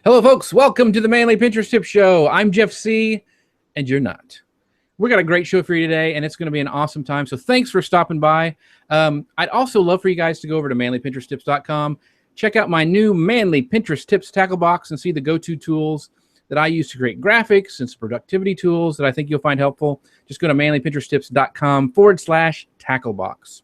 Hello, folks. Welcome to the Manly Pinterest Tip Show. I'm Jeff C., and you're not. We got a great show for you today, and it's going to be an awesome time. So thanks for stopping by. I'd also love for you guys to go over to manlypinteresttips.com, check out my new Manly Pinterest Tips tackle box, and see the go-to tools that I use to create graphics and some productivity tools that I think you'll find helpful. Just go to manlypinteresttips.com/tackle box.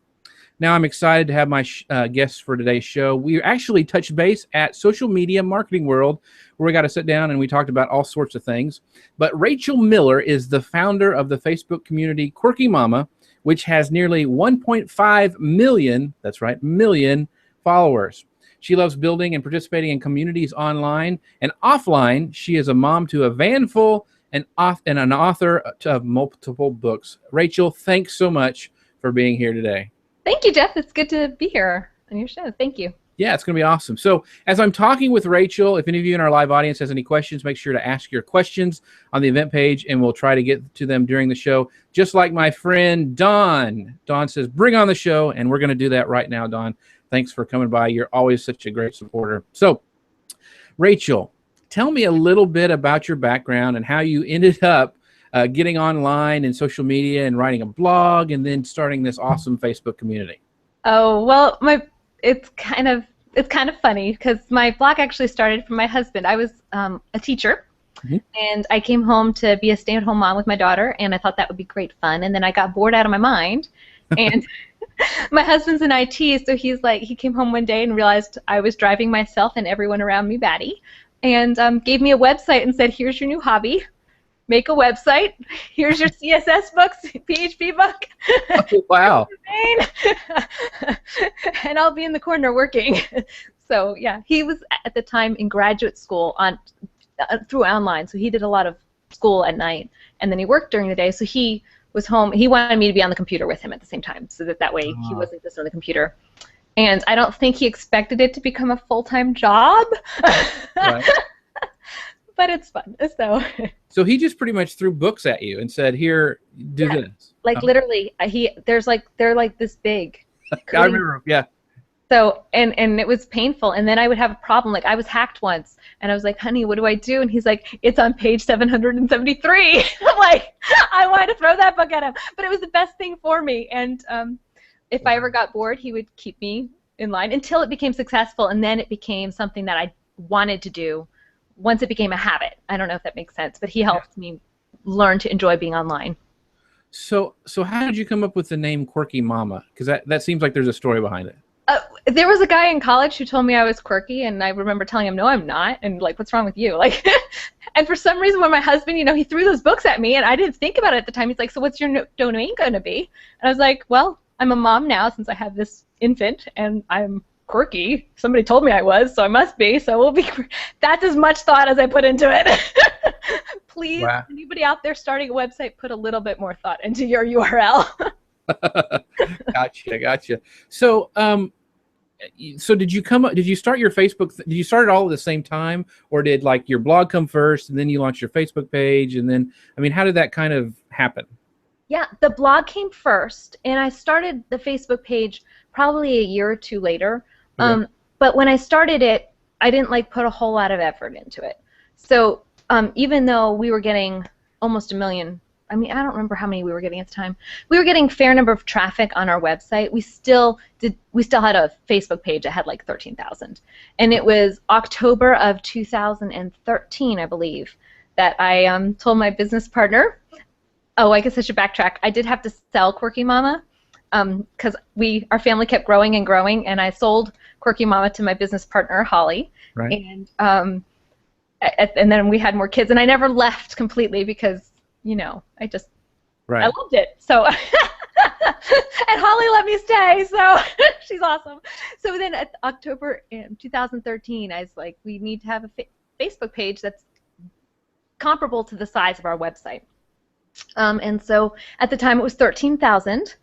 Now I'm excited to have my guests for today's show. We actually touched base at Social Media Marketing World, where we got to sit down and we talked about all sorts of things. But Rachel Miller is the founder of the Facebook community Quirky Mama, which has nearly 1.5 million, that's right, million followers. She loves building and participating in communities online and offline. She is a mom to a van full and an author of multiple books. Rachel, thanks so much for being here today. Thank you, Jeff. It's good to be here on your show. Thank you. Yeah, it's going to be awesome. So as I'm talking with Rachel, if any of you in our live audience has any questions, make sure to ask your questions on the event page, and we'll try to get to them during the show, just like my friend Dawn. Dawn says, bring on the show, and we're going to do that right now, Dawn. Thanks for coming by. You're always such a great supporter. So, Rachel, tell me a little bit about your background and how you ended up getting online and social media and writing a blog and then starting this awesome Facebook community. Oh, well, it's kind of funny because my blog actually started from my husband. I was a teacher, and I came home to be a stay-at-home mom with my daughter, and I thought that would be great fun. And then I got bored out of my mind, and my husband's in IT, so he came home one day and realized I was driving myself and everyone around me batty, and gave me a website and said, here's your new hobby. Make a website. Here's your CSS books, PHP book. Oh, wow. And I'll be in the corner working. So yeah, he was at the time in graduate school through online. So he did a lot of school at night, and then he worked during the day. So he was home. He wanted me to be on the computer with him at the same time, so that way he wasn't just on the computer. And I don't think he expected it to become a full-time job. Right. But it's fun. So he just pretty much threw books at you and said, "Here, do this." Like literally, they're like this big. I remember, yeah. So and it was painful, and then I would have a problem. Like I was hacked once, and I was like, "Honey, what do I do?" And he's like, "It's on page 773." I'm like, I wanted to throw that book at him, but it was the best thing for me. And if I ever got bored, he would keep me in line until it became successful, and then it became something that I wanted to do. Once it became a habit. I don't know if that makes sense, but he helped me learn to enjoy being online. So how did you come up with the name Quirky Mama? Because that seems like there's a story behind it. There was a guy in college who told me I was quirky, and I remember telling him, no, I'm not, and like, what's wrong with you? Like, and for some reason, when my husband, he threw those books at me, and I didn't think about it at the time. He's like, so what's your domain going to be? And I was like, well, I'm a mom now since I have this infant, and I'm quirky. Somebody told me I was, so I must be. So we'll be. That's as much thought as I put into it. Please, wow. Anybody out there starting a website, put a little bit more thought into your URL. Gotcha. So, did you start your Facebook? Did you start it all at the same time, or did like your blog come first, and then you launched your Facebook page, and then how did that kind of happen? Yeah, the blog came first, and I started the Facebook page probably a year or two later. Okay. But when I started it, I didn't put a whole lot of effort into it. So even though we were getting almost 1 million, I don't remember how many we were getting at the time. We were getting a fair number of traffic on our website. We still had a Facebook page that had 13,000. And it was October of 2013, I believe, that I told my business partner, oh, I guess I should backtrack. I did have to sell Quirky Mama because our family kept growing and growing, and I sold Quirky Mama to my business partner, Holly. Right. And then we had more kids, and I never left completely because, I just, right. I loved it. So, and Holly let me stay, so she's awesome. So then at October 2013, I was like, we need to have a Facebook page that's comparable to the size of our website. And so at the time it was 13,000,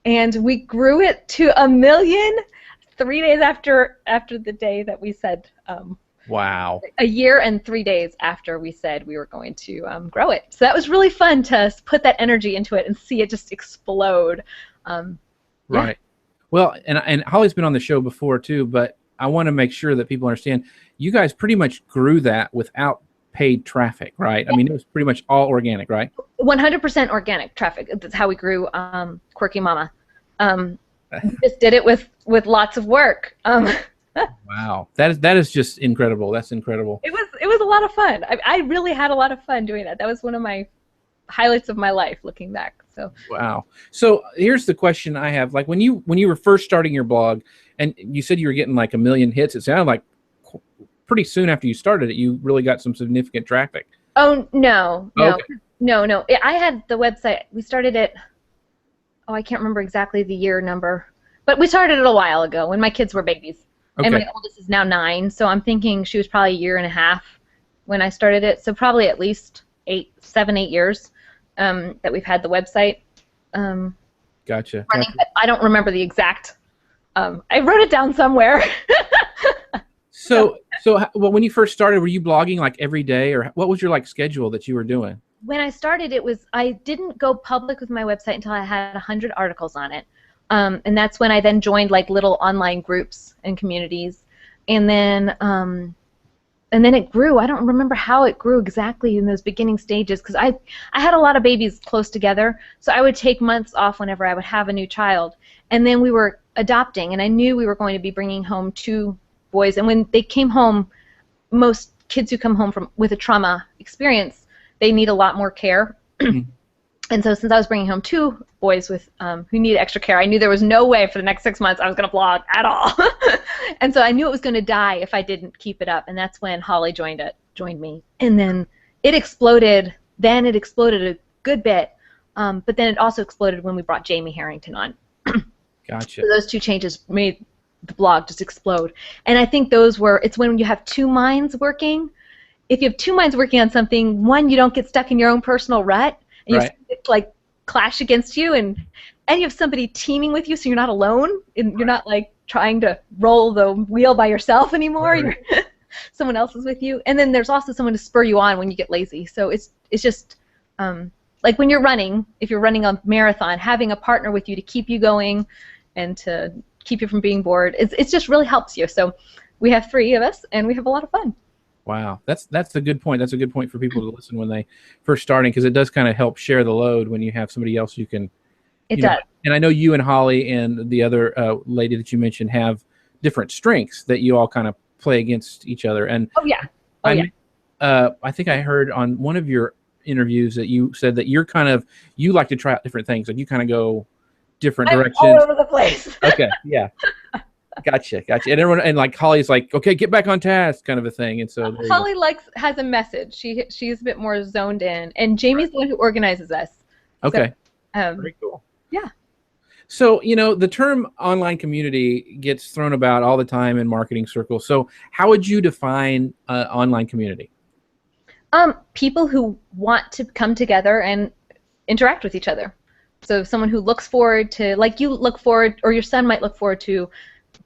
and we grew it to 1 million 3 days after the day that we said. Wow. A year and 3 days after we said we were going to grow it. So that was really fun to put that energy into it and see it just explode. Right. Well, and Holly's been on the show before too, but I want to make sure that people understand you guys pretty much grew that without paid traffic, right? I mean, it was pretty much all organic, right? 100% organic traffic. That's how we grew Quirky Mama. We just did it with lots of work. Wow, that is just incredible. That's incredible. It was a lot of fun. I really had a lot of fun doing that. That was one of my highlights of my life, looking back. So wow. So here's the question I have: like when you were first starting your blog, and you said you were getting like 1 million hits, it sounded like pretty soon after you started it, you really got some significant traffic. Oh no, no, okay. no. I had the website. We started it. Oh, I can't remember exactly the year number, but we started it a while ago when my kids were babies. Okay. And my oldest is now 9, so I'm thinking she was probably 1.5 years when I started it. So probably at least 7, 8 years that we've had the website. Gotcha. Running, gotcha. I don't remember the exact. I wrote it down somewhere. So well, when you first started, were you blogging like every day, or what was your like schedule that you were doing? When I started, I didn't go public with my website until I had 100 articles on it. And that's when I then joined like little online groups and communities, and then it grew. I don't remember how it grew exactly in those beginning stages because I had a lot of babies close together, so I would take months off whenever I would have a new child, and then we were adopting, and I knew we were going to be bringing home 2 boys, and when they came home, most kids who come home with a trauma experience, they need a lot more care. And so since I was bringing home 2 boys with who needed extra care, I knew there was no way for the next 6 months I was going to blog at all. And so I knew it was going to die if I didn't keep it up. And that's when Holly joined me. And then it exploded. Then it exploded a good bit. But then it also exploded when we brought Jamie Harrington on. Gotcha. So those 2 changes made the blog just explode. And I think it's when you have 2 minds working. If you have 2 minds working on something, one, you don't get stuck in your own personal rut. And right. you like clash against you, and you have somebody teaming with you, so you're not alone, and you're not like trying to roll the wheel by yourself anymore. Right. Someone else is with you, and then there's also someone to spur you on when you get lazy. So it's just like when you're running. If you're running a marathon, having a partner with you to keep you going and to keep you from being bored, it just really helps you. So we have 3 of us, and we have a lot of fun. Wow, that's a good point. That's a good point for people to listen when they first starting, because it does kind of help share the load when you have somebody else you can. It does. And I know you and Holly and the other lady that you mentioned have different strengths that you all kind of play against each other. And I think I heard on one of your interviews that you said that you like to try out different things, and you kind of go different directions. All over the place. Okay, yeah. Gotcha. And everyone, and like Holly's like, okay, get back on task, kind of a thing. And so Holly has a message. She's a bit more zoned in, and Jamie's the one who organizes us. Okay. So, very cool. Yeah. So the term online community gets thrown about all the time in marketing circles. So how would you define online community? People who want to come together and interact with each other. So someone who looks forward to, like you look forward, or your son might look forward to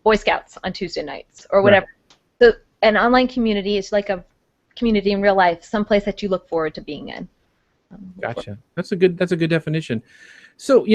Boy Scouts on Tuesday nights or whatever. Right. So an online community is like a community in real life, someplace that you look forward to being in. Gotcha. That's a good definition. So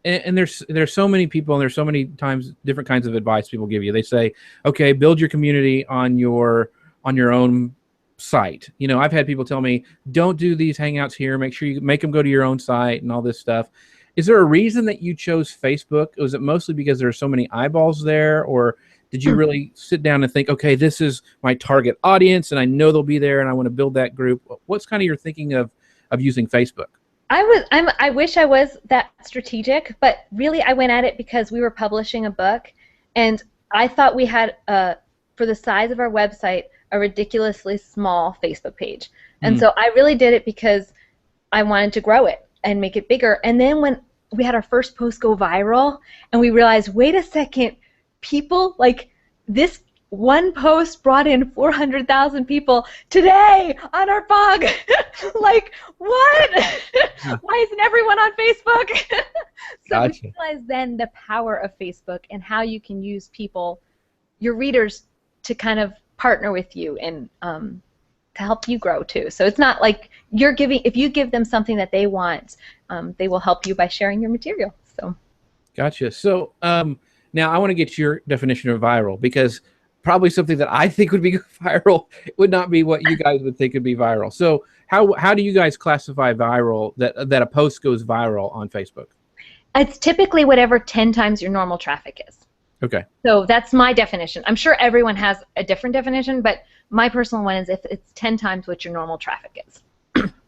and there's so many people, and there's so many times different kinds of advice people give you. They say, okay, build your community on your own site. I've had people tell me, don't do these hangouts here. Make sure you make them go to your own site and all this stuff. Is there a reason that you chose Facebook? Was it mostly because there are so many eyeballs there, or did you really sit down and think, okay, this is my target audience, and I know they'll be there, and I want to build that group? What's kind of your thinking of using Facebook? I wish I was that strategic, but really I went at it because we were publishing a book, and I thought we had, for the size of our website, a ridiculously small Facebook page. And so I really did it because I wanted to grow it and make it bigger. And then when we had our first post go viral, and we realized, wait a second, people, like, this one post brought in 400,000 people today on our blog. Like, what? Why isn't everyone on Facebook? So Gotcha. we realized then the power of Facebook and how you can use people, your readers, to kind of partner with you and to help you grow too. So it's not like if you give them something that they want, they will help you by sharing your material. So. Gotcha. So Now, I want to get your definition of viral, because probably something that I think would be viral would not be what you guys would think would be viral. So how do you guys classify viral, that a post goes viral on Facebook? It's typically whatever 10 times your normal traffic is. Okay. So that's my definition. I'm sure everyone has a different definition, but my personal one is if it's 10 times what your normal traffic is.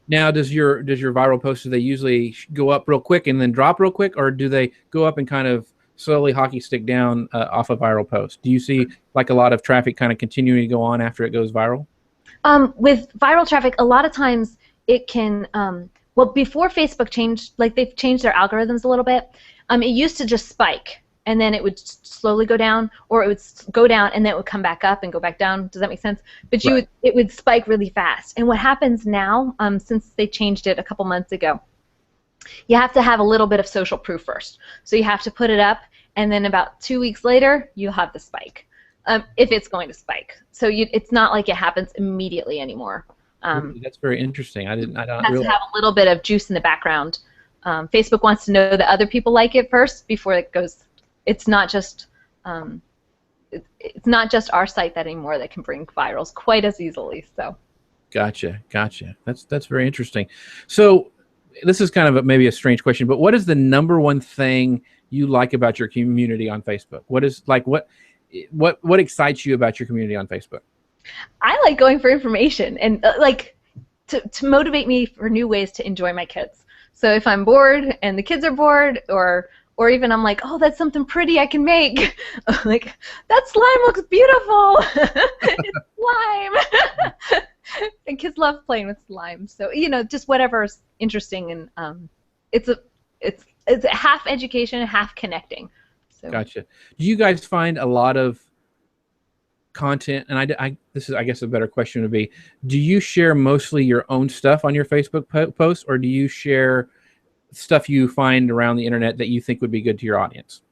Now, does your viral post, do they usually go up real quick and then drop real quick, or do they go up and kind of slowly hockey stick down off a viral post? Do you see like a lot of traffic kind of continuing to go on after it goes viral? With viral traffic, a lot of times it can, well, before Facebook changed, like they've changed their algorithms a little bit, it used to just spike, and then it would slowly go down, or it would go down and then it would come back up and go back down. Does that make sense? But Right. it would spike really fast. And what happens now, since they changed it a couple months ago, you have to have a little bit of social proof first. So you have to put it up, and then about 2 weeks later, you'll have the spike, if it's going to spike. So it's not like it happens immediately anymore. That's very interesting. I don't It has realize. to have a little bit of juice in the background. Facebook wants to know that other people like it first before it goes. It's not just it's not just our site that anymore that can bring virals quite as easily. So. Gotcha. That's very interesting. So this is kind of maybe a strange question, but what is the number one thing you like about your community on Facebook? What is like what excites you about your community on Facebook? I like going for information and like to motivate me for new ways to enjoy my kids. So if I'm bored and the kids are bored, or even I'm like, oh, that's something pretty I can make. Like, that slime looks beautiful. It's slime. And kids love playing with slime. So, you know, just whatever's interesting, and it's half education, half connecting. So. Gotcha. Do you guys find a lot of content, and this is, I guess, a better question would be, do you share mostly your own stuff on your Facebook posts, or do you share stuff you find around the internet that you think would be good to your audience?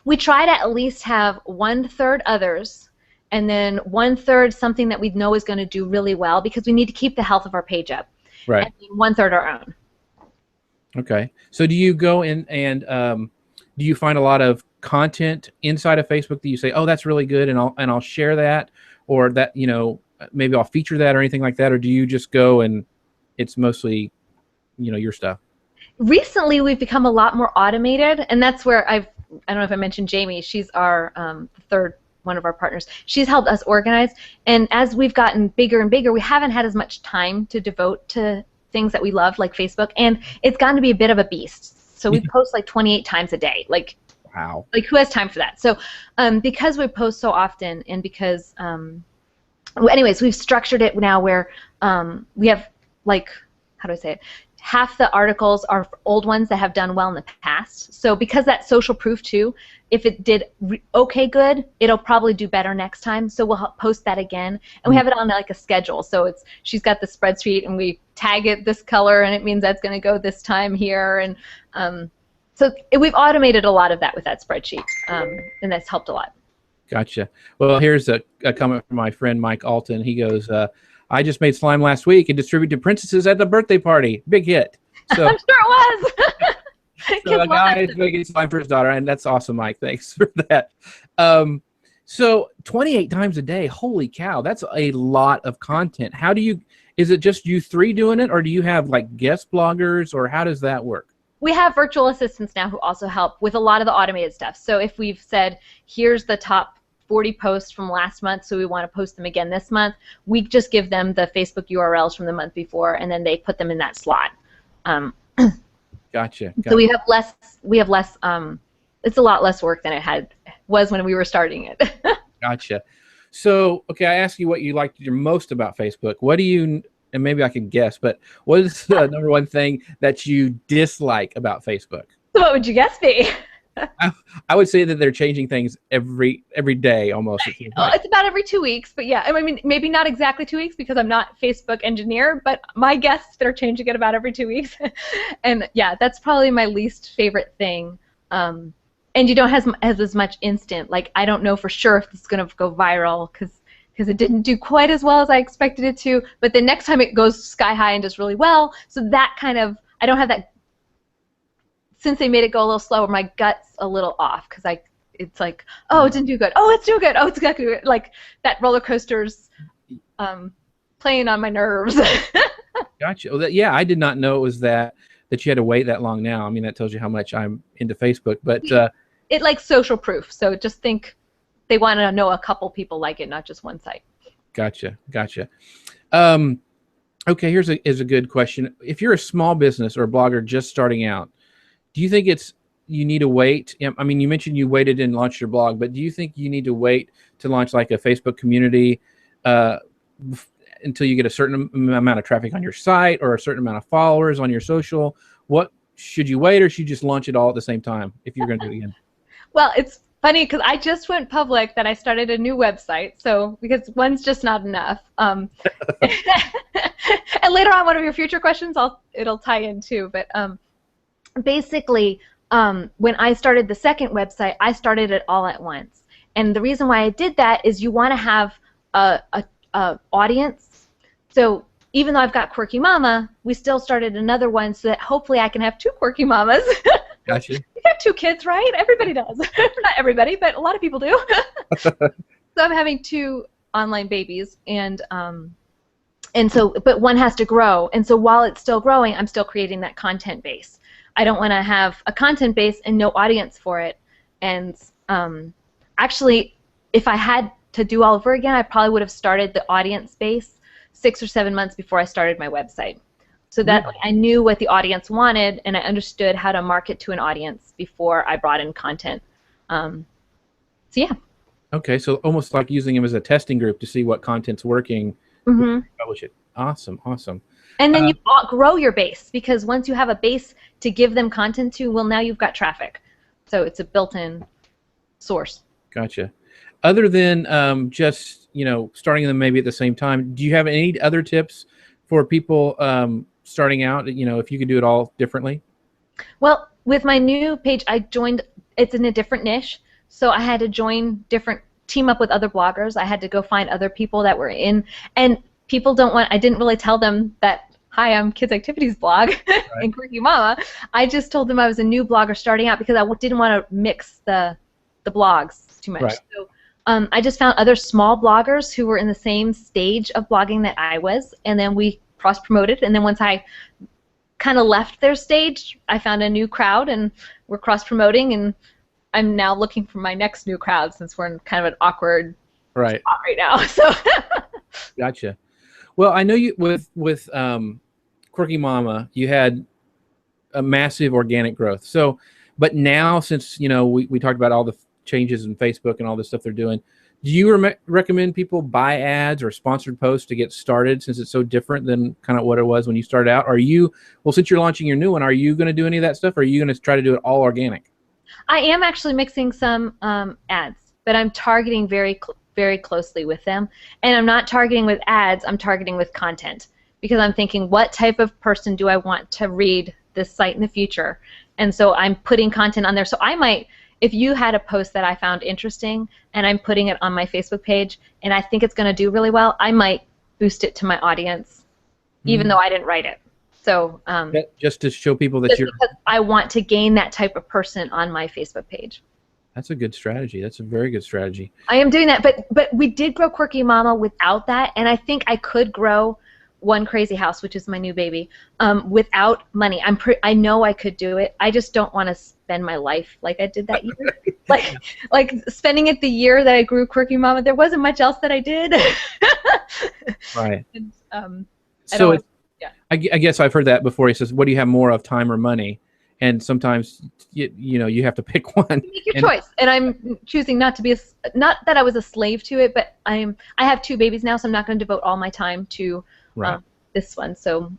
We try to at least have 1/3 others, and then 1/3 something that we know is going to do really well, because we need to keep the health of our page up. Right. And then 1/3 our own. Okay. So do you go in and do you find a lot of content inside of Facebook that you say, oh, that's really good, and I'll share that, or that, you know, maybe I'll feature that or anything like that, or do you just go and it's mostly, you know, your stuff? Recently, we've become a lot more automated, and that's where I don't know if I mentioned Jamie. She's our third one of our partners. She's helped us organize, and as we've gotten bigger and bigger, we haven't had as much time to devote to things that we love, like Facebook, and it's gotten to be a bit of a beast. So we post like 28 times a day. Like, wow. Like, who has time for that? So because we post so often, and because anyways, we've structured it now where we have, like, how do I say it? Half the articles are old ones that have done well in the past. So because that's social proof too, if it did okay good, it'll probably do better next time. So we'll post that again, and we have it on like a schedule. So she's got the spreadsheet, and we tag it this color, and it means that's going to go this time here, and so we've automated a lot of that with that spreadsheet, and that's helped a lot. Gotcha. Well, here's a comment from my friend Mike Alton. He goes, I just made slime last week and distributed to princesses at the birthday party. Big hit. So, I'm sure it was. so a guy is making slime for his daughter, and that's awesome, Mike. Thanks for that. So 28 times a day, holy cow, that's a lot of content. How do you, is it just you three doing it, or do you have like guest bloggers, or how does that work? We have virtual assistants now who also help with a lot of the automated stuff. So if we've said, here's the top 40 posts from last month, so we want to post them again this month, we just give them the Facebook URLs from the month before, and then they put them in that slot. Gotcha. So we have less. It's a lot less work than it was when we were starting it. Gotcha. So, okay, I asked you what you liked most about Facebook. What do you, and maybe I can guess, but what is the number one thing that you dislike about Facebook? So what would you guess be? I would say that they're changing things every day almost. It's about every 2 weeks, but yeah, I mean, maybe not exactly 2 weeks because I'm not a Facebook engineer, but my guess is they're changing it about every 2 weeks. And yeah, that's probably my least favorite thing. And you don't have as much instant, like, I don't know for sure if this is going to go viral because it didn't do quite as well as I expected it to, but the next time it goes sky high and does really well, so that kind of, I don't have that. Since they made it go a little slower, my gut's a little off because it's like, oh, it didn't do good. Oh, it's doing good. Oh, it's got good. Like that roller coaster's playing on my nerves. Gotcha. Well, yeah, I did not know it was that you had to wait that long now. I mean, that tells you how much I'm into Facebook. But it likes social proof. So just think they want to know a couple people like it, not just one site. Gotcha. Okay, here's a good question. If you're a small business or a blogger just starting out, do you think you need to wait? I mean, you mentioned you waited and launched your blog, but do you think you need to wait to launch like a Facebook community until you get a certain amount of traffic on your site or a certain amount of followers on your social? What should you wait, or should you just launch it all at the same time if you're going to do it again? Well, it's funny because I just went public that I started a new website, so because one's just not enough. And later on, one of your future questions, it'll tie in too. But basically, when I started the second website, I started it all at once. And the reason why I did that is you want to have a audience. So even though I've got Quirky Mama, we still started another one so that hopefully I can have 2 Quirky Mamas. Gotcha. You have 2 kids, right? Everybody does. Not everybody, but a lot of people do. So I'm having 2 online babies, and so, but one has to grow. And so while it's still growing, I'm still creating that content base. I don't want to have a content base and no audience for it. And actually, if I had to do all over again, I probably would have started the audience base 6 or 7 months before I started my website. So that I knew what the audience wanted, and I understood how to market to an audience before I brought in content. So yeah. Okay, so almost like using them as a testing group to see what content's working. Publish it. Awesome. And then you grow your base, because once you have a base to give them content to, well, now you've got traffic. So it's a built-in source. Gotcha. Other than just starting them maybe at the same time, do you have any other tips for people starting out? If you could do it all differently. Well, with my new page, I joined. It's in a different niche, so I had to team up with other bloggers. I had to go find other people that were in, and people don't want. I didn't really tell them that. Hi, I'm Kids Activities Blog and Quirky Mama. I just told them I was a new blogger starting out because I didn't want to mix the blogs too much. Right. So I just found other small bloggers who were in the same stage of blogging that I was, and then we cross-promoted. And then once I kind of left their stage, I found a new crowd, and we're cross-promoting, and I'm now looking for my next new crowd since we're in kind of an awkward spot right now. So. Gotcha. Well, I know you with Quirky Mama, you had a massive organic growth. So, but now since we talked about all the changes in Facebook and all the stuff they're doing, do you recommend people buy ads or sponsored posts to get started, since it's so different than kind of what it was when you started out? Since you're launching your new one, are you going to do any of that stuff, or are you going to try to do it all organic? I am actually mixing some ads, but I'm targeting very closely with them. And I'm not targeting with ads, I'm targeting with content, because I'm thinking, what type of person do I want to read this site in the future? And so I'm putting content on there. So I might, if you had a post that I found interesting and I'm putting it on my Facebook page and I think it's going to do really well, I might boost it to my audience, even though I didn't write it. So just to show people that you're... because I want to gain that type of person on my Facebook page. That's a good strategy. That's a very good strategy. I am doing that, but we did grow Quirky Mama without that, and I think I could grow One Crazy House, which is my new baby, without money. I know I could do it. I just don't want to spend my life like I did that year. like spending it the year that I grew Quirky Mama. There wasn't much else that I did. Right. And, I guess I've heard that before. He says, "What do you have more of, time or money?" And sometimes you have to pick one. You make your choice, and I'm choosing not to be not that I was a slave to it, but I have 2 babies now, so I'm not going to devote all my time to this one. So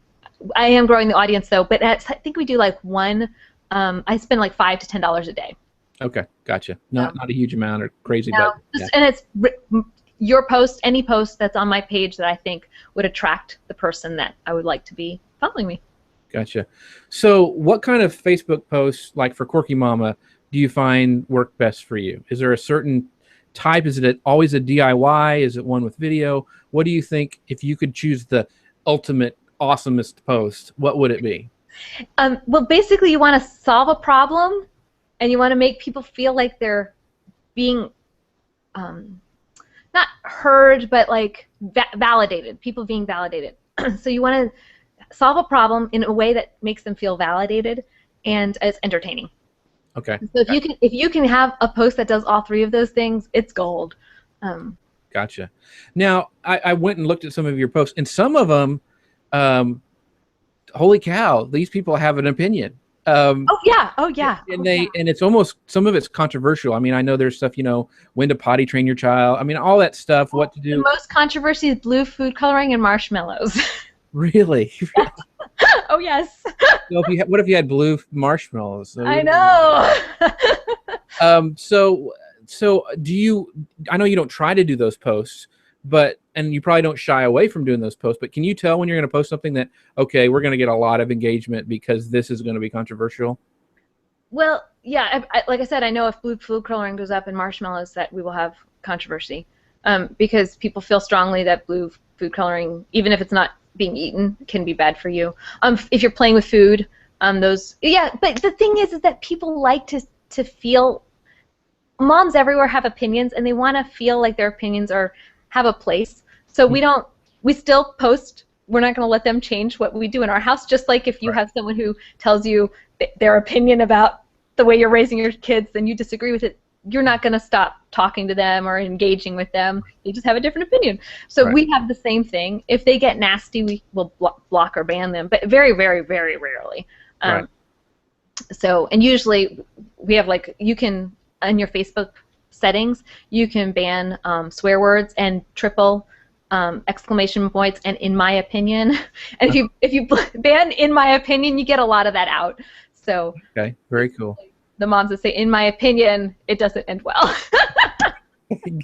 I am growing the audience though, but I think we do like one. I spend like $5 to $10 a day. Okay, gotcha. Not a huge amount or crazy, no, but and it's your post, any post that's on my page that I think would attract the person that I would like to be following me. Gotcha. So what kind of Facebook posts, like for Quirky Mama, do you find work best for you? Is there a certain type? Is it always a DIY? Is it one with video? What do you think, if you could choose the ultimate awesomest post, what would it be? Well, basically you want to solve a problem and you want to make people feel like they're being not heard, but like validated, people being validated. So you want to solve a problem in a way that makes them feel validated and is entertaining. Okay. So if you can have a post that does all three of those things, it's gold. Gotcha. Now I went and looked at some of your posts, and some of them, holy cow, these people have an opinion. Oh yeah. And and it's almost, some of it's controversial. I mean, I know there's stuff, you know, when to potty train your child. I mean, all that stuff. What to do? The most controversy is blue food coloring and marshmallows. Really? Oh yes. So what if you had blue marshmallows? I know. So do you? I know you don't try to do those posts, and you probably don't shy away from doing those posts. But can you tell when you're going to post something that, okay, we're going to get a lot of engagement because this is going to be controversial? Well, yeah. Like I said, I know if blue food coloring goes up in marshmallows, that we will have controversy, because people feel strongly that blue food coloring, even if it's not being eaten, can be bad for you. If you're playing with food, But the thing is that people like to feel. Moms everywhere have opinions, and they want to feel like their opinions have a place. So we still post. We're not going to let them change what we do in our house. Just like if you have someone who tells you their opinion about the way you're raising your kids, and you disagree with it, you're not going to stop talking to them or engaging with them. They just have a different opinion. So we have the same thing. If they get nasty, we will block or ban them, but very, very, very rarely. So, and usually we have you can, on your Facebook settings, you can ban swear words and triple exclamation points and "in my opinion." And if you ban "in my opinion," you get a lot of that out. So okay, very cool. The moms that say "in my opinion," it doesn't end well.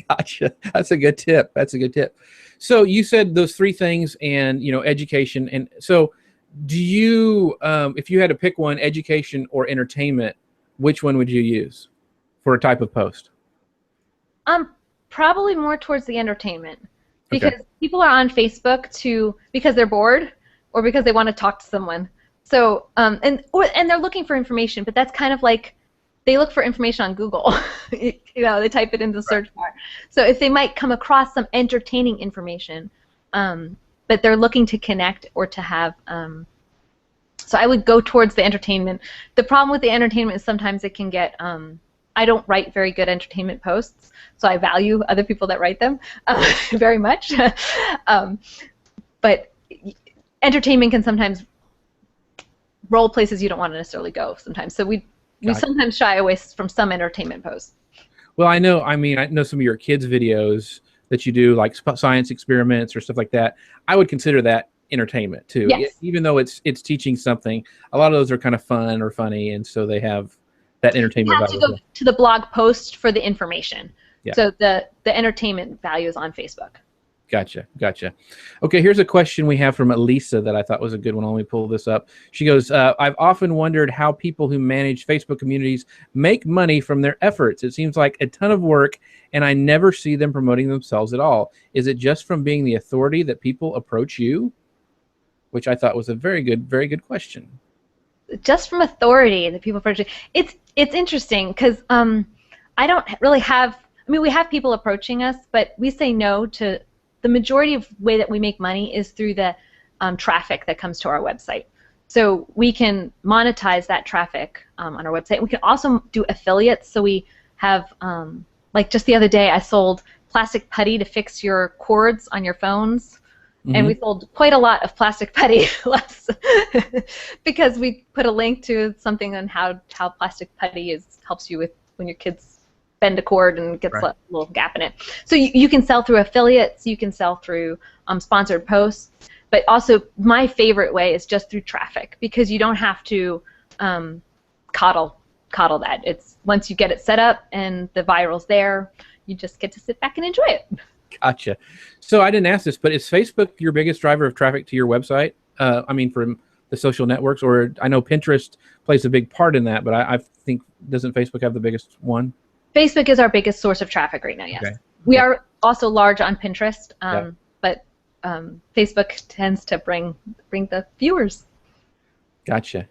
Gotcha. That's a good tip. That's a good tip. So you said those three things, and education. And so, do you, if you had to pick one, education or entertainment, which one would you use for a type of post? Probably more towards the entertainment, because people are on Facebook because they're bored or because they want to talk to someone. So and they're looking for information, but that's kind of like they look for information on Google. They type it into the search bar. So if they might come across some entertaining information, but they're looking to connect or to have. So I would go towards the entertainment. The problem with the entertainment is sometimes it can get. I don't write very good entertainment posts, so I value other people that write them very much. But entertainment can sometimes roll places you don't want to necessarily go sometimes. So we sometimes shy away from some entertainment posts. Well, I know some of your kids' videos that you do, like science experiments or stuff like that. I would consider that entertainment too. Yes. Even though it's teaching something, a lot of those are kind of fun or funny, and so they have that entertainment value. You have to go to the blog post for the information. Yeah. So the entertainment value is on Facebook. Gotcha. Okay, here's a question we have from Lisa that I thought was a good one. Let me pull this up. She goes, I've often wondered how people who manage Facebook communities make money from their efforts. It seems like a ton of work, and I never see them promoting themselves at all. Is it just from being the authority that people approach you? Which I thought was a very good question. Just from authority that people approach you. It's interesting because I don't really have. I mean, we have people approaching us, but we say no to. The majority of way that we make money is through the traffic that comes to our website. So we can monetize that traffic on our website. We can also do affiliates. So we have, like just the other day, I sold plastic putty to fix your cords on your phones. Mm-hmm. And we sold quite a lot of plastic putty because we put a link to something on how plastic putty helps you with when your kids bend a cord and gets a little gap in it. So you can sell through affiliates, you can sell through sponsored posts, but also my favorite way is just through traffic, because you don't have to coddle that. It's once you get it set up and the viral's there, you just get to sit back and enjoy it. Gotcha. So I didn't ask this, but is Facebook your biggest driver of traffic to your website? I mean, from the social networks, or I know Pinterest plays a big part in that, but I think, doesn't Facebook have the biggest one? Facebook is our biggest source of traffic right now, yes. Okay. We are also large on Pinterest, but Facebook tends to bring the viewers. Gotcha.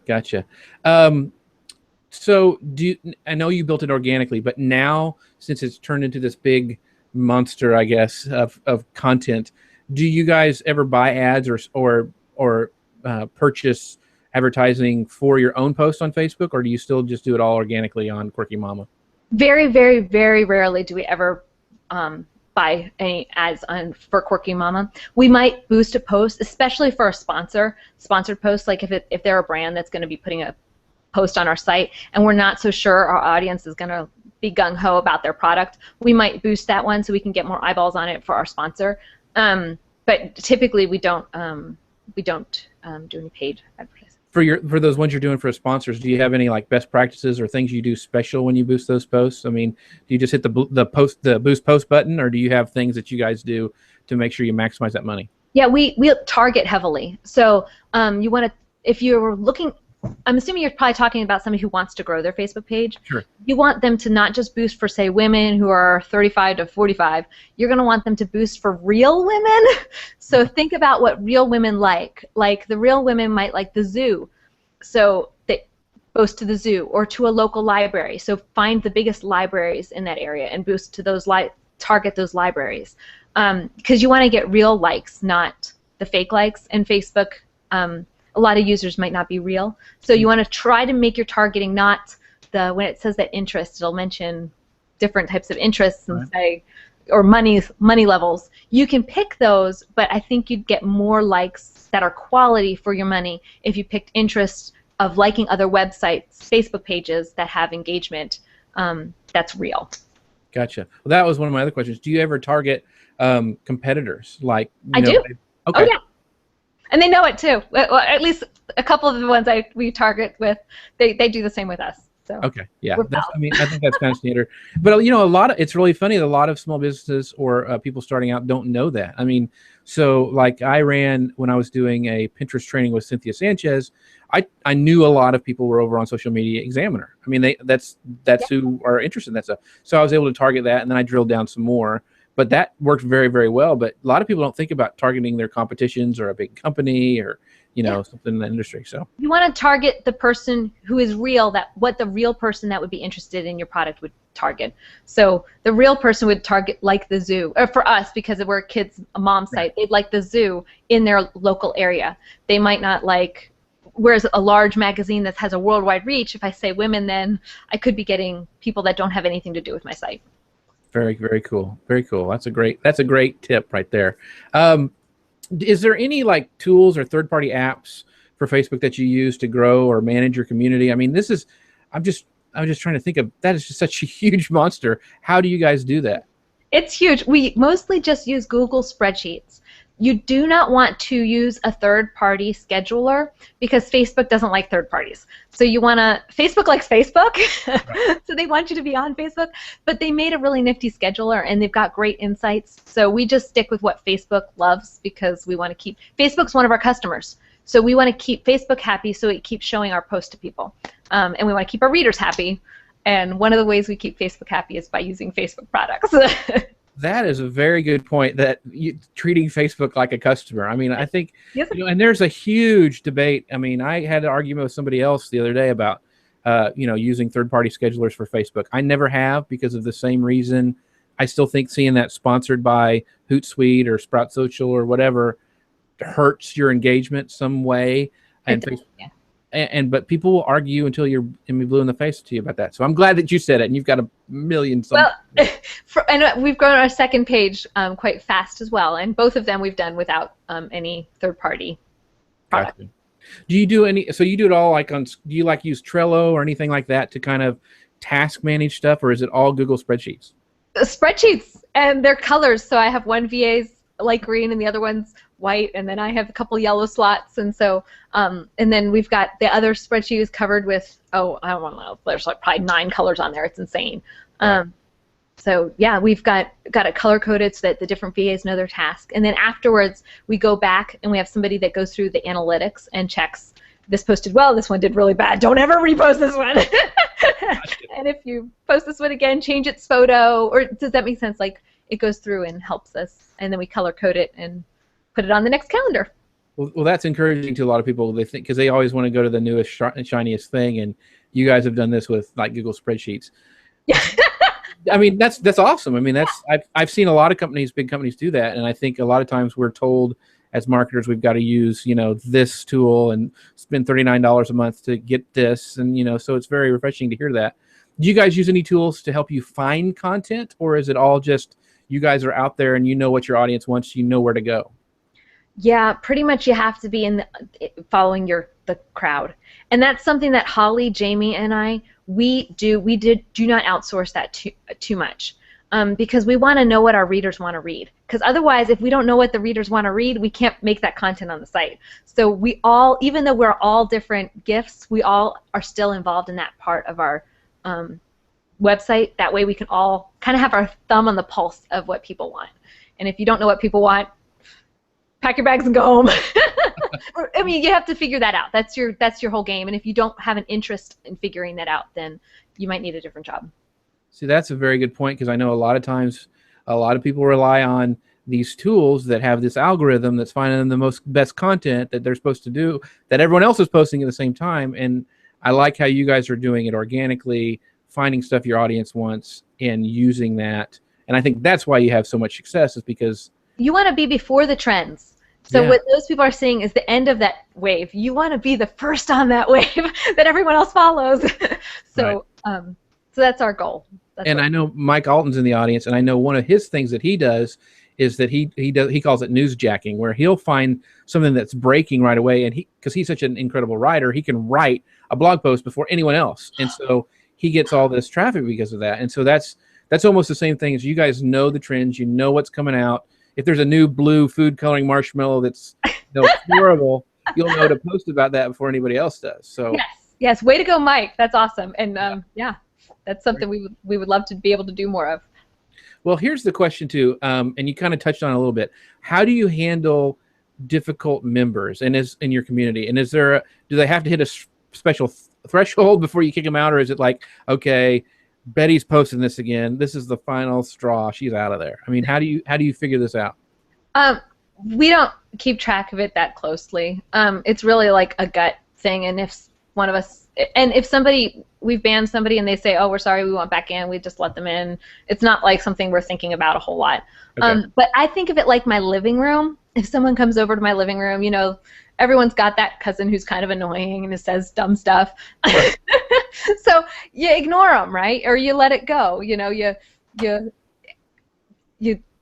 So I know you built it organically, but now since it's turned into this big monster, I guess, of content, do you guys ever buy ads or purchase advertising for your own post on Facebook, or do you still just do it all organically on Quirky Mama? Very, very, very rarely do we ever buy any ads for Quirky Mama. We might boost a post, especially for a sponsored post, like if they're a brand that's going to be putting a post on our site and we're not so sure our audience is going to be gung-ho about their product, we might boost that one so we can get more eyeballs on it for our sponsor. But typically we don't do any paid advertising. For those ones you're doing for sponsors, do you have any like best practices or things you do special when you boost those posts? I mean, do you just hit the boost post button, or do you have things that you guys do to make sure you maximize that money? Yeah, we target heavily. So you want to, if you're looking, I'm assuming you're probably talking about somebody who wants to grow their Facebook page. Sure. You want them to not just boost for, say, women who are 35 to 45. You're going to want them to boost for real women. So think about what real women like. Like the real women might like the zoo. So they boost to the zoo or to a local library. So find the biggest libraries in that area and boost to those, target those libraries. Because you want to get real likes, not the fake likes. And Facebook, a lot of users might not be real. So you want to try to make your targeting not when it says that interest, it'll mention different types of interests and say, or money levels. You can pick those, but I think you'd get more likes that are quality for your money if you picked interest of liking other websites, Facebook pages that have engagement that's real. Gotcha. Well, that was one of my other questions. Do you ever target competitors? Like I do. Okay. Oh yeah. And they know it too. Well, at least a couple of the ones we target with, they do the same with us. So okay, yeah. I mean, I think that's kind of standard. But you know, it's really funny that a lot of small businesses or people starting out don't know that. I mean, so like I ran when I was doing a Pinterest training with Cynthia Sanchez. I knew a lot of people were over on Social Media Examiner. I mean, that's who are interested in that stuff. So I was able to target that, and then I drilled down some more. But that worked very, very well. But a lot of people don't think about targeting their competitions or a big company or, you know, something in the industry. So you want to target the person who is real, what the real person that would be interested in your product would target. So the real person would target like the zoo, or for us, because we're a kids' mom site, they'd like the zoo in their local area. They might not like, whereas a large magazine that has a worldwide reach, if I say women, then I could be getting people that don't have anything to do with my site. Very, very cool. Very cool. That's a great tip right there. Is there any like tools or third-party apps for Facebook that you use to grow or manage your community? I mean, I'm just trying to think of, that is just such a huge monster. How do you guys do that? It's huge. We mostly just use Google Spreadsheets. You do not want to use a third-party scheduler because Facebook doesn't like third parties. So you want to, Facebook likes Facebook, so they want you to be on Facebook, but they made a really nifty scheduler and they've got great insights. So we just stick with what Facebook loves because we want to keep, Facebook's one of our customers. So we want to keep Facebook happy so it keeps showing our posts to people. And we want to keep our readers happy. And one of the ways we keep Facebook happy is by using Facebook products. That is a very good point, that treating Facebook like a customer. I mean, I think, you know, and there's a huge debate. I mean, I had an argument with somebody else the other day about, you know, using third-party schedulers for Facebook. I never have because of the same reason. I still think seeing that sponsored by Hootsuite or Sprout Social or whatever hurts your engagement some way. And but people will argue until you're blue in the face to you about that. So I'm glad that you said it, and you've got a million. Well, and we've grown our second page quite fast as well, and both of them we've done without any third-party product. Gotcha. Do you do any? So you do it all like on? Do you like use Trello or anything like that to kind of task manage stuff, or is it all Google Spreadsheets? Spreadsheets, and they're colors. So I have one VA's light green and the other one's white, and then I have a couple yellow slots, and so and then we've got the other spreadsheet is covered with, oh, I don't know, there's like probably 9 colors on there. It's insane. Right. So yeah, we've got it color coded so that the different VAs know their task, and then afterwards we go back and we have somebody that goes through the analytics and checks, this posted well, this one did really bad, don't ever repost this one. And if you post this one again, change its photo, or does that make sense? Like, it goes through and helps us, and then we color code it and put it on the next calendar. Well, that's encouraging to a lot of people. They think, because they always want to go to the newest and shiniest thing, and you guys have done this with like Google spreadsheets. Yeah. I mean, that's awesome. I mean, I've seen a lot of companies, big companies do that. And I think a lot of times we're told as marketers, we've got to use, this tool and spend $39 a month to get this. And, so it's very refreshing to hear that. Do you guys use any tools to help you find content, or is it all just you guys are out there and you know what your audience wants, you know where to go? Yeah, pretty much you have to be following the crowd. And that's something that Holly, Jamie, and I, we do not outsource that too much. Because we want to know what our readers want to read. Because otherwise, if we don't know what the readers want to read, we can't make that content on the site. So we all, even though we're all different gifts, we all are still involved in that part of our website. That way we can all kind of have our thumb on the pulse of what people want. And if you don't know what people want, pack your bags and go home. I mean, you have to figure that out. That's your whole game. And if you don't have an interest in figuring that out, then you might need a different job. See, that's a very good point, because I know a lot of times a lot of people rely on these tools that have this algorithm that's finding the best content that they're supposed to do, that everyone else is posting at the same time. And I like how you guys are doing it organically, finding stuff your audience wants and using that. And I think that's why you have so much success, is because you want to be before the trends. So what those people are seeing is the end of that wave. You want to be the first on that wave that everyone else follows. So, right. So that's our goal. I know Mike Alton's in the audience, and I know one of his things that he does is that he calls it newsjacking, where he'll find something that's breaking right away, and because he's such an incredible writer, he can write a blog post before anyone else, and so he gets all this traffic because of that. And so that's almost the same thing as you guys know the trends, you know what's coming out. If there's a new blue food coloring marshmallow that's horrible, you'll know to post about that before anybody else does. So yes, way to go, Mike. That's awesome, and yeah. That's something we would love to be able to do more of. Well, here's the question too, and you kind of touched on it a little bit. How do you handle difficult members in your community? And do they have to hit a special threshold before you kick them out, or is it like, okay, Betty's posting this again, this is the final straw, she's out of there? I mean, how do you figure this out? We don't keep track of it that closely. It's really like a gut thing, and if one of us, and if we've banned somebody and they say, oh, we're sorry, we want back in, we just let them in. It's not like something we're thinking about a whole lot. Okay. But I think of it like my living room. If someone comes over to my living room, everyone's got that cousin who's kind of annoying and says dumb stuff. Right. So you ignore them, right? Or you let it go.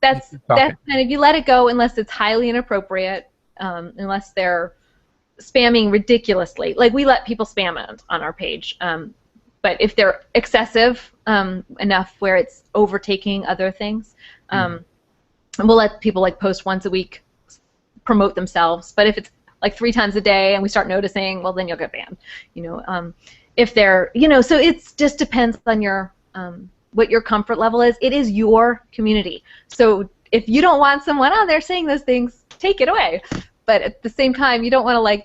That's kind of, you let it go unless it's highly inappropriate, unless they're spamming ridiculously. Like, we let people spam on our page, but if they're excessive enough where it's overtaking other things, we'll let people post once a week, promote themselves. But if it's like 3 times a day and we start noticing, well, then you'll get banned. If they're, so it just depends on your what your comfort level is. It is your community, so if you don't want someone on there saying those things, take it away. But at the same time, you don't want to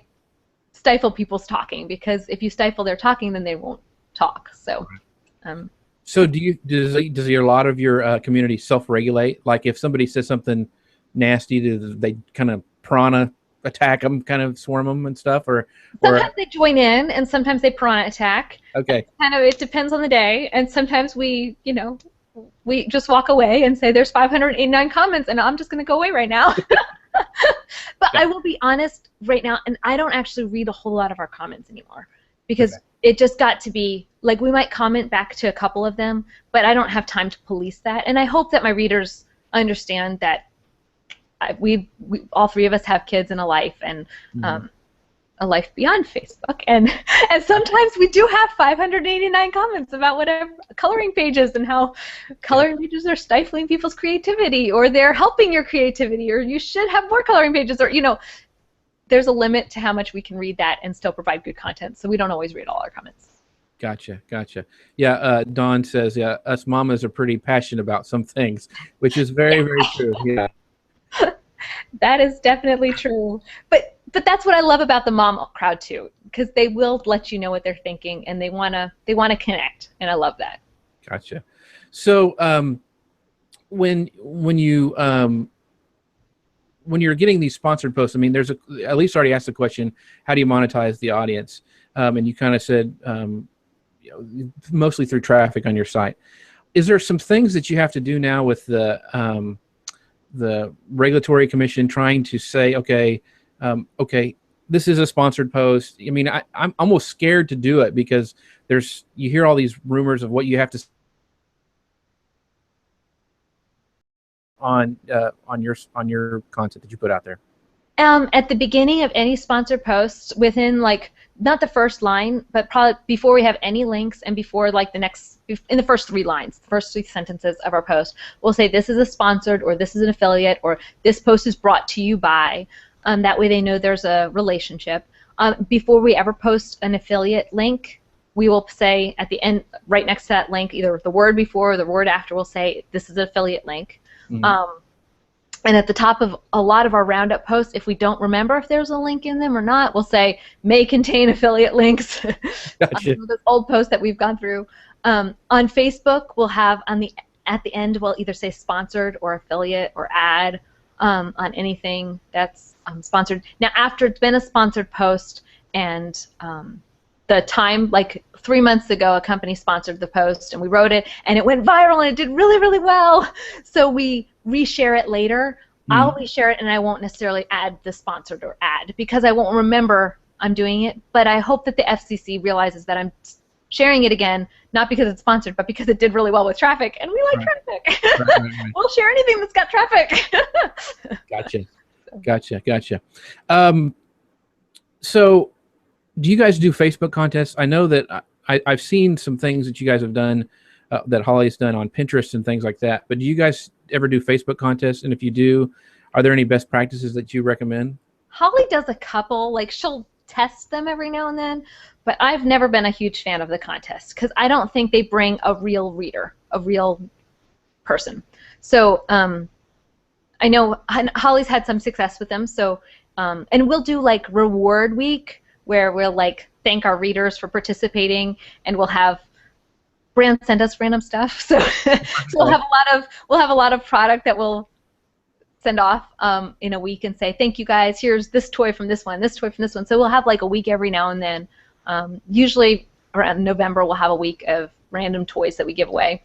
stifle people's talking, because if you stifle their talking, then they won't talk. So, so does a lot of your community self-regulate? Like, if somebody says something nasty, do they kind of piranha attack them, kind of swarm them and stuff, or sometimes they join in, and sometimes they piranha attack. Okay. It depends on the day, and sometimes we just walk away and say there's 589 comments, and I'm just going to go away right now. But I will be honest right now, and I don't actually read a whole lot of our comments anymore, because it just got to be, we might comment back to a couple of them, but I don't have time to police that. And I hope that my readers understand that we all 3 of us have kids and a life, and a life beyond Facebook, and sometimes we do have 589 comments about whatever coloring pages, and how coloring pages are stifling people's creativity, or they're helping your creativity, or you should have more coloring pages, or there's a limit to how much we can read that and still provide good content. So we don't always read all our comments. Gotcha. Yeah, Dawn says, yeah, us mamas are pretty passionate about some things, which is very, very true. Yeah. That is definitely true. But that's what I love about the mom crowd too, because they will let you know what they're thinking, and they wanna connect, and I love that. Gotcha. So when you're getting these sponsored posts, I mean, at least already asked the question, how do you monetize the audience? And you kind of said mostly through traffic on your site. Is there some things that you have to do now with the regulatory commission trying to say, okay, okay, this is a sponsored post? I mean, I'm almost scared to do it because you hear all these rumors of what you have to on your content that you put out there. At the beginning of any sponsored post, within like not the first line, but probably before we have any links and before like in the first 3 lines, the first 3 sentences of our post, we'll say this is a sponsored, or this is an affiliate, or this post is brought to you by. That way they know there's a relationship. Before we ever post an affiliate link, we will say at the end, right next to that link, either the word before or the word after, we'll say this is an affiliate link. Mm-hmm. And at the top of a lot of our roundup posts, if we don't remember if there's a link in them or not, we'll say may contain affiliate links. Gotcha. Those old posts that we've gone through. On Facebook, we'll have at the end, we'll either say sponsored or affiliate or ad on anything that's sponsored. Now, after it's been a sponsored post and the time, like 3 months ago, a company sponsored the post and we wrote it and it went viral and it did really, really well. So we reshare it later. I'll reshare it and I won't necessarily add the sponsored or ad because I won't remember I'm doing it. But I hope that the FCC realizes that I'm sharing it again, not because it's sponsored, but because it did really well with traffic and we like traffic. Right. We'll share anything that's got traffic. Gotcha. So do you guys do Facebook contests? I know that I've seen some things that you guys have done, that Holly's done on Pinterest and things like that, but do you guys ever do Facebook contests? And if you do, are there any best practices that you recommend? Holly does a couple, like she'll test them every now and then, but I've never been a huge fan of the contests because I don't think they bring a real reader, a real person. So I know Holly's had some success with them, so and we'll do like reward week where we'll like thank our readers for participating, and we'll have brands send us random stuff. So, we'll have a lot of product that we'll send off in a week and say thank you guys. Here's this toy from this one, this toy from this one. So we'll have like a week every now and then. Usually around November we'll have a week of random toys that we give away.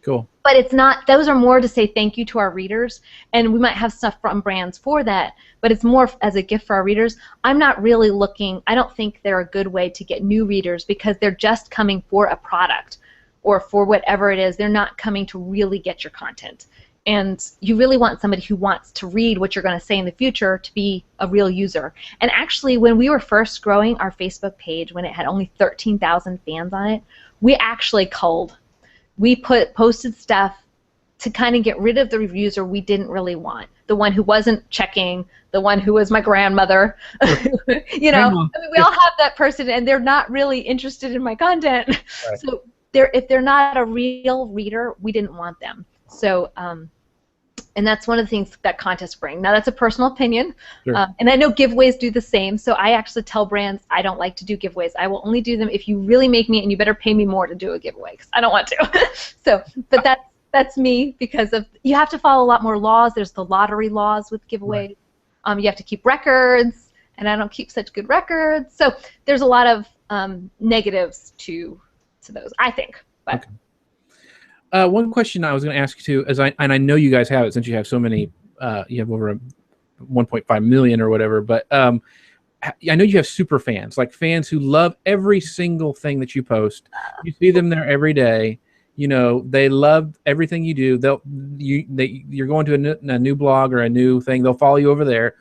Cool. But it's not, those are more to say thank you to our readers, and we might have stuff from brands for that, but it's more as a gift for our readers. I'm not really looking, I don't think they're a good way to get new readers because they're just coming for a product or for whatever it is. They're not coming to really get your content. And you really want somebody who wants to read what you're going to say in the future to be a real user. And actually, when we were first growing our Facebook page, when it had only 13,000 fans on it, we actually culled. We posted stuff to kind of get rid of the user we didn't really want. The one who wasn't checking, the one who was my grandmother. You know, I mean, we all have that person, and they're not really interested in my content. Right. So if they're not a real reader, we didn't want them. So, and that's one of the things that contests bring. Now, that's a personal opinion, sure. And I know giveaways do the same. So I actually tell brands I don't like to do giveaways. I will only do them if you really make me, and you better pay me more to do a giveaway because I don't want to. So, but that's me because of you have to follow a lot more laws. There's the lottery laws with giveaways. Right. You have to keep records, and I don't keep such good records. So there's a lot of negatives to those, I think. But. Okay. One question I was going to ask you too, and I know you guys have it since you have so many, you have over 1.5 million or whatever, but I know you have super fans, like fans who love every single thing that you post. You see them there every day. You know, they love everything you do. You're going to a new blog or a new thing, they'll follow you over there.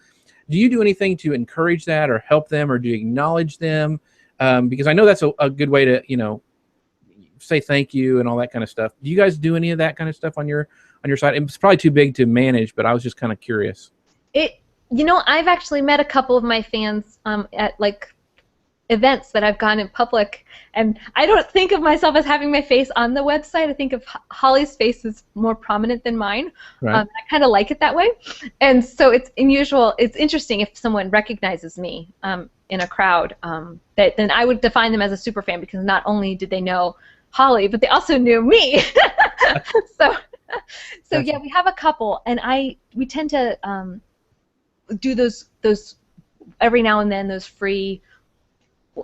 Do you do anything to encourage that or help them, or do you acknowledge them? Because I know that's a good way to, you know, say thank you and all that kind of stuff. Do you guys do any of that kind of stuff on your site? It's probably too big to manage, but I was just kind of curious. You know, I've actually met a couple of my fans at like events that I've gone in public, and I don't think of myself as having my face on the website. I think of Holly's face is more prominent than mine. Right. I kind of like it that way, and so it's unusual. It's interesting if someone recognizes me in a crowd. Then I would define them as a super fan because not only did they know Holly, but they also knew me. so yeah, we have a couple, and we tend to do those every now and then, those free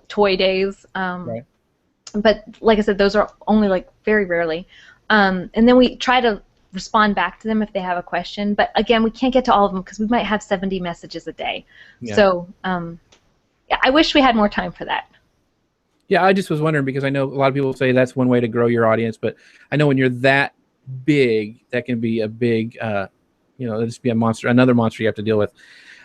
toy days. Right. but like I said, those are only like very rarely. And then we try to respond back to them if they have a question. But again, we can't get to all of them because we might have 70 messages a day. Yeah. So yeah, I wish we had more time for that. Yeah, I just was wondering because I know a lot of people say that's one way to grow your audience, but I know when you're that big, that can be a big, just be a monster, another monster you have to deal with.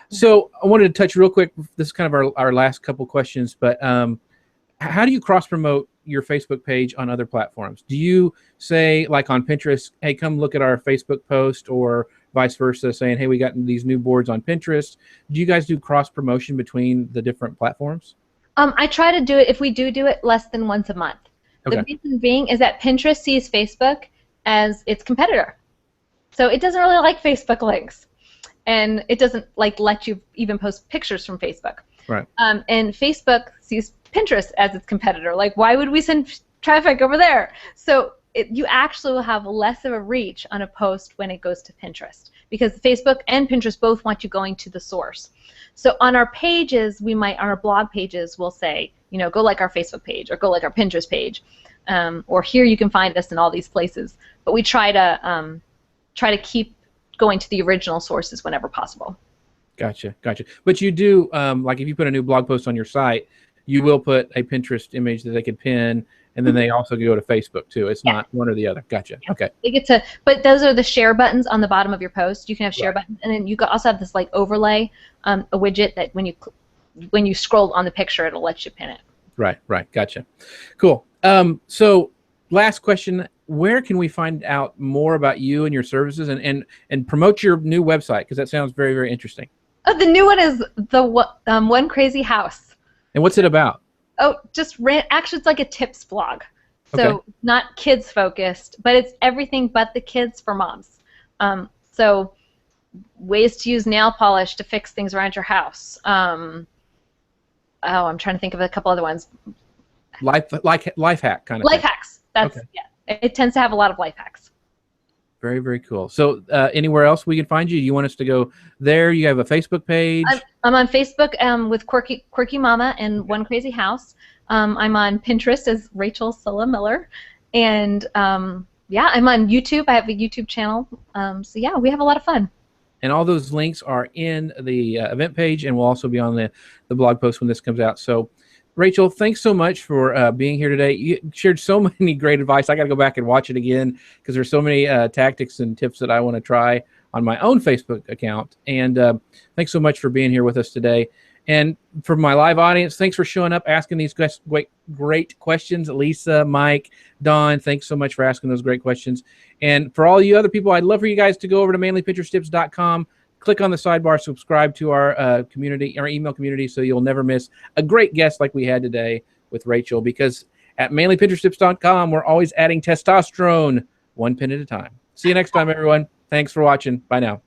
So I wanted to touch real quick. This is kind of our last couple questions, but how do you cross promote your Facebook page on other platforms? Do you say, like on Pinterest, hey, come look at our Facebook post, or vice versa, saying, hey, we got these new boards on Pinterest? Do you guys do cross promotion between the different platforms? I try to do it, if we do it, less than once a month. Okay. The reason being is that Pinterest sees Facebook as its competitor. So it doesn't really like Facebook links. And it doesn't like let you even post pictures from Facebook. Right. And Facebook sees Pinterest as its competitor. Like, why would we send traffic over there? So you actually will have less of a reach on a post when it goes to Pinterest, because Facebook and Pinterest both want you going to the source. So on our pages, on our blog pages, we'll say, go like our Facebook page or go like our Pinterest page, or here you can find us in all these places. But we try to keep going to the original sources whenever possible. Gotcha. But you do, like if you put a new blog post on your site, you will put a Pinterest image that they could pin, and then they also go to Facebook too. It's not one or the other. Gotcha. Yeah. Okay. But those are the share buttons on the bottom of your post. You can have share buttons, and then you also have this like overlay, a widget that when you scroll on the picture, it'll let you pin it. Right. Gotcha. Cool. So last question. Where can we find out more about you and your services and promote your new website? Because that sounds very, very interesting. Oh, the new one is the One Crazy House. And what's it about? Oh, actually, it's like a tips blog. So not kids focused, but it's everything but the kids for moms. So ways to use nail polish to fix things around your house. I'm trying to think of a couple other ones. Life hack kind of life thing. Hacks. That's yeah. It tends to have a lot of life hacks. Very, very cool. So anywhere else we can find you? You want us to go there? You have a Facebook page? I'm on Facebook with Quirky Mama and One Crazy House. I'm on Pinterest as Rachel Sulla Miller. And yeah, I'm on YouTube. I have a YouTube channel. So yeah, we have a lot of fun. And all those links are in the event page, and will also be on the blog post when this comes out. So Rachel, thanks so much for being here today. You shared so many great advice. I got to go back and watch it again because there's so many tactics and tips that I want to try on my own Facebook account. And thanks so much for being here with us today. And for my live audience, thanks for showing up, asking these great questions. Lisa, Mike, Don, thanks so much for asking those great questions. And for all you other people, I'd love for you guys to go over to manlypinteresttips.com. Click on the sidebar, subscribe to our community, our email community, so you'll never miss a great guest like we had today with Rachel. Because at manlypinteresttips.com, we're always adding testosterone one pin at a time. See you next time, everyone. Thanks for watching. Bye now.